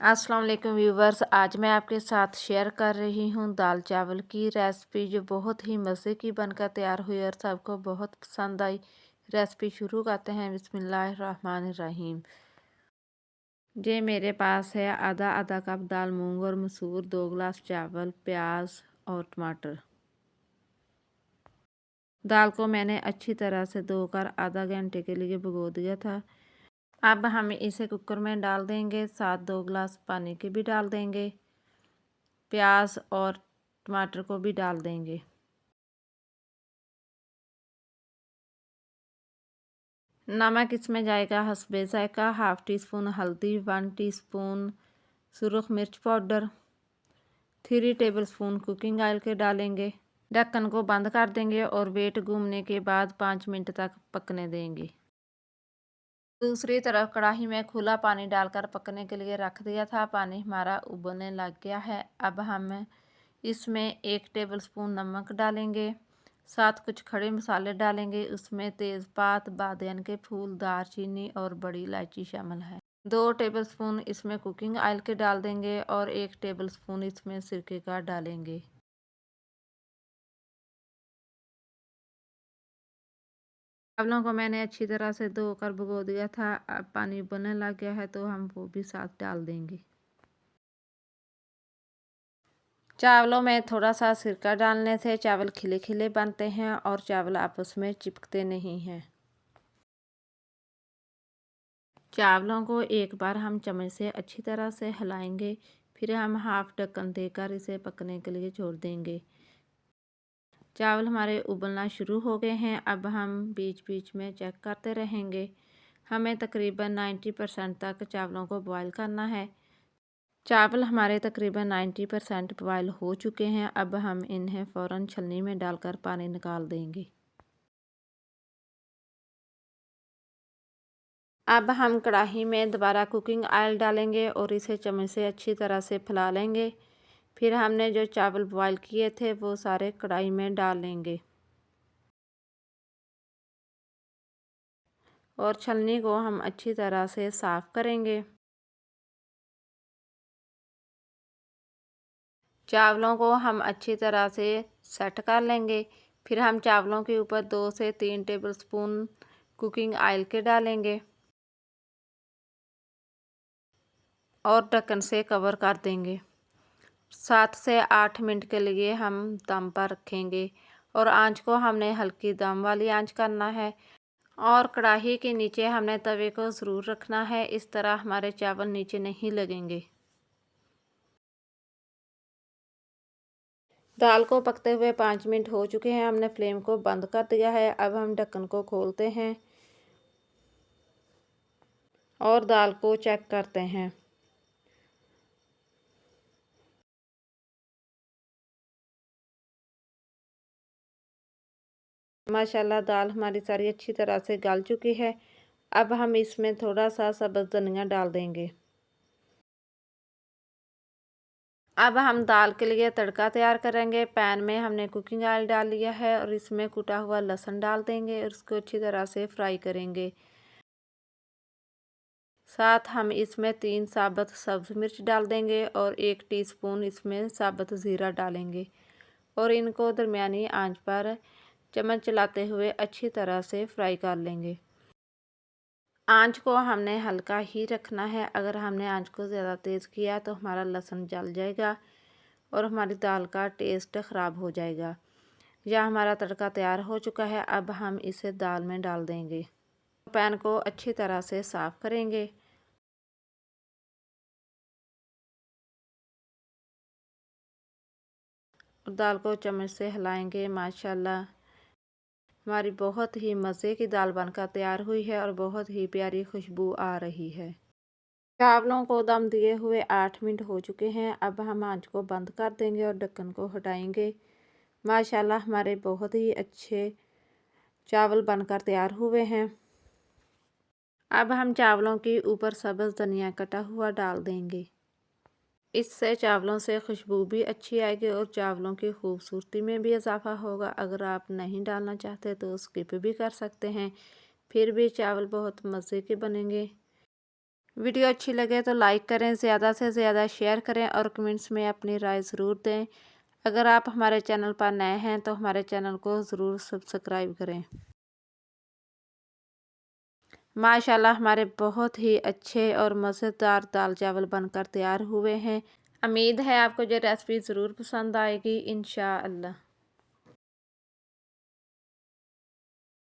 अस्सलाम वालेकुम व्यूवर्स। आज मैं आपके साथ शेयर कर रही हूँ दाल चावल की रेसिपी, जो बहुत ही मज़े की बनकर तैयार हुई और सबको बहुत पसंद आई। रेसिपी शुरू करते हैं। बिस्मिल्लाहिर्रहमानिर्रहीम। ये मेरे पास है आधा आधा कप दाल मूंग और मसूर, 2 गिलास चावल, प्याज और टमाटर। दाल को मैंने अच्छी तरह से धोकर आधा घंटे के लिए भिगो दिया था। अब हम इसे कुकर में डाल देंगे, साथ 2 गिलास पानी के भी डाल देंगे। प्याज और टमाटर को भी डाल देंगे। नमक इसमें जाएगा हस्बे जायका, हाफ़ टी स्पून हल्दी, 1 टीस्पून सुरख मिर्च पाउडर, 3 टेबलस्पून कुकिंग ऑयल के डालेंगे। ढक्कन को बंद कर देंगे और वेट घूमने के बाद 5 मिनट तक पकने देंगे। दूसरी तरफ कढ़ाई में खुला पानी डालकर पकने के लिए रख दिया था। पानी हमारा उबलने लग गया है। अब हम इसमें 1 टेबलस्पून नमक डालेंगे, साथ कुछ खड़े मसाले डालेंगे। उसमें तेज़पात, बादियान के फूल, दालचीनी और बड़ी इलायची शामिल है। 2 टेबलस्पून इसमें कुकिंग ऑयल के डाल देंगे और 1 टेबलस्पून इसमें सिरके का डालेंगे। चावलों को मैंने अच्छी तरह से धोकर भिगो दिया था। अब पानी उबलने लग गया है तो हम वो भी साथ डाल देंगे। चावलों में थोड़ा सा सिरका डालने से चावल खिले खिले बनते हैं और चावल आपस में चिपकते नहीं हैं। चावलों को एक बार हम चम्मच से अच्छी तरह से हिलाएंगे, फिर हम हाफ ढक्कन देकर इसे पकने के लिए छोड़ देंगे। चावल हमारे उबलना शुरू हो गए हैं। अब हम बीच बीच में चेक करते रहेंगे। हमें तकरीबन 90% तक चावलों को बॉईल करना है। चावल हमारे तकरीबन 90% बॉयल हो चुके हैं। अब हम इन्हें फ़ौरन छलनी में डालकर पानी निकाल देंगे। अब हम कढ़ाई में दोबारा कुकिंग ऑयल डालेंगे और इसे चम्मच से अच्छी तरह से फैला लेंगे। फिर हमने जो चावल बॉईल किए थे वो सारे कढ़ाई में डाल लेंगे और छलनी को हम अच्छी तरह से साफ़ करेंगे। चावलों को हम अच्छी तरह से सेट कर लेंगे। फिर हम चावलों के ऊपर 2 से 3 टेबलस्पून कुकिंग ऑयल के डालेंगे और ढक्कन से कवर कर देंगे। 7 से 8 मिनट के लिए हम दम पर रखेंगे और आंच को हमने हल्की दम वाली आंच करना है और कढ़ाई के नीचे हमने तवे को ज़रूर रखना है। इस तरह हमारे चावल नीचे नहीं लगेंगे। दाल को पकते हुए 5 मिनट हो चुके हैं। हमने फ्लेम को बंद कर दिया है। अब हम ढक्कन को खोलते हैं और दाल को चेक करते हैं। माशाल्लाह दाल हमारी सारी अच्छी तरह से गल चुकी है। अब हम इसमें थोड़ा सा सब्ज़ धनिया डाल देंगे। अब हम दाल के लिए तड़का तैयार करेंगे। पैन में हमने कुकिंग ऑयल डाल लिया है और इसमें कुटा हुआ लहसुन डाल देंगे और इसको अच्छी तरह से फ्राई करेंगे। साथ हम इसमें 3 साबुत सब्ज़ मिर्च डाल देंगे और 1 टीस्पून इसमें साबुत ज़ीरा डालेंगे और इनको दरमियानी आंच पर चम्मच चलाते हुए अच्छी तरह से फ्राई कर लेंगे। आंच को हमने हल्का ही रखना है। अगर हमने आंच को ज़्यादा तेज़ किया तो हमारा लहसुन जल जाएगा और हमारी दाल का टेस्ट ख़राब हो जाएगा। यह हमारा तड़का तैयार हो चुका है। अब हम इसे दाल में डाल देंगे। पैन को अच्छी तरह से साफ़ करेंगे और दाल को चम्मच से हिलाएंगे। माशाल्लाह हमारी बहुत ही मज़े की दाल बनकर तैयार हुई है और बहुत ही प्यारी खुशबू आ रही है। चावलों को दम दिए हुए 8 मिनट हो चुके हैं। अब हम आंच को बंद कर देंगे और ढक्कन को हटाएंगे। माशाल्लाह हमारे बहुत ही अच्छे चावल बनकर तैयार हुए हैं। अब हम चावलों के ऊपर सब्ज़ धनिया कटा हुआ डाल देंगे। इससे चावलों से खुशबू भी अच्छी आएगी और चावलों की खूबसूरती में भी इजाफा होगा। अगर आप नहीं डालना चाहते तो स्किप भी कर सकते हैं, फिर भी चावल बहुत मज़े के बनेंगे। वीडियो अच्छी लगे तो लाइक करें, ज़्यादा से ज़्यादा शेयर करें और कमेंट्स में अपनी राय ज़रूर दें। अगर आप हमारे चैनल पर नए हैं तो हमारे चैनल को ज़रूर सब्सक्राइब करें। माशाल्लाह हमारे बहुत ही अच्छे और मज़ेदार दाल चावल बनकर तैयार हुए हैं। उम्मीद है आपको ये रेसिपी ज़रूर पसंद आएगी इंशाअल्लाह।